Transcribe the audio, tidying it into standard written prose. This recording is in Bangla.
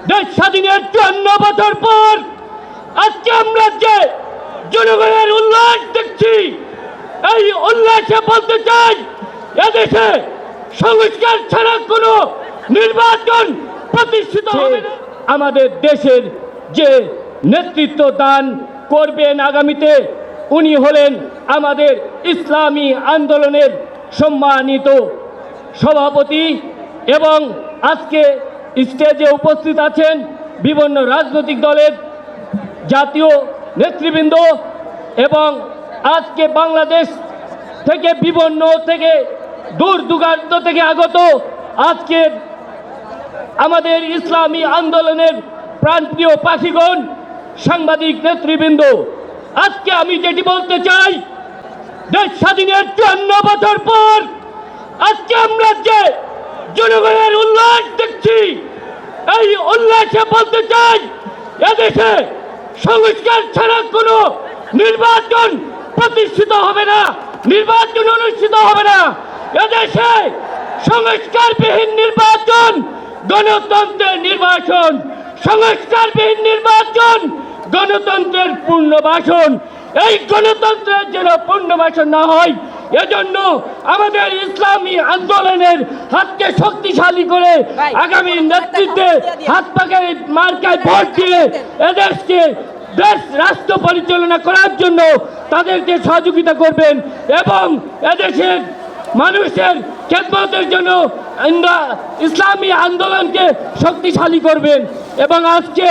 দেশ স্বাধীনের 54 বছর পর আজকে আমরা যে জনগণের উল্লাস দেখছি, এই উল্লাসে বলতে চাই এদেশে সংস্কার ছাড়া কোনো নির্বাচন প্রতিষ্ঠিত হবে না। আমাদের দেশের যে নেতৃত্ব দান করবেন আগামীতে, উনি হলেন আমাদের ইসলামী আন্দোলনের সম্মানিত সভাপতি এবং আজকে স্টেজে উপস্থিত আছেন বিভিন্ন রাজনৈতিক দলের জাতীয় নেতৃবৃন্দ এবং আজকে বাংলাদেশ থেকে বিভিন্ন থেকে দূর দূরান্ত থেকে আগত আজকে আমাদের ইসলামী আন্দোলনের প্রাণপ্রিয় পাখিগণ, সাংবাদিক নেতৃবৃন্দ, আজকে আমি যেটি বলতে চাই, দেশ স্বাধীনের 54 বছর পর আজকে আমরা যে জনগণের উল্লাস দেখছি, এই উল্লাসে বলতে চাই এদেশে সংস্কার ছাড়া কোনো নির্বাচন প্রতিষ্ঠিত হবে না, নির্বাচন অনুষ্ঠিত হবে না। এদেশে সংস্কারবিহীন নির্বাচন গণতন্ত্রের নির্বাচন, সংস্কারবিহীন নির্বাচন গণতন্ত্রের পূর্ণবাসন। এই গণতন্ত্রের যেন পূর্ণবাসন না হয়, এজন্য আমাদের ইসলামী আন্দোলনের হাতকে শক্তিশালী করে আগামী নেতৃত্বে হাত পাকে মার্কায় ভোট দিয়ে এদেশকে রাষ্ট্র পরিচালনা করার জন্য তাদেরকে সহযোগিতা করবেন এবং এদেশের মানুষের খেদমতের জন্য ইসলামী আন্দোলনকে শক্তিশালী করবেন। এবং আজকে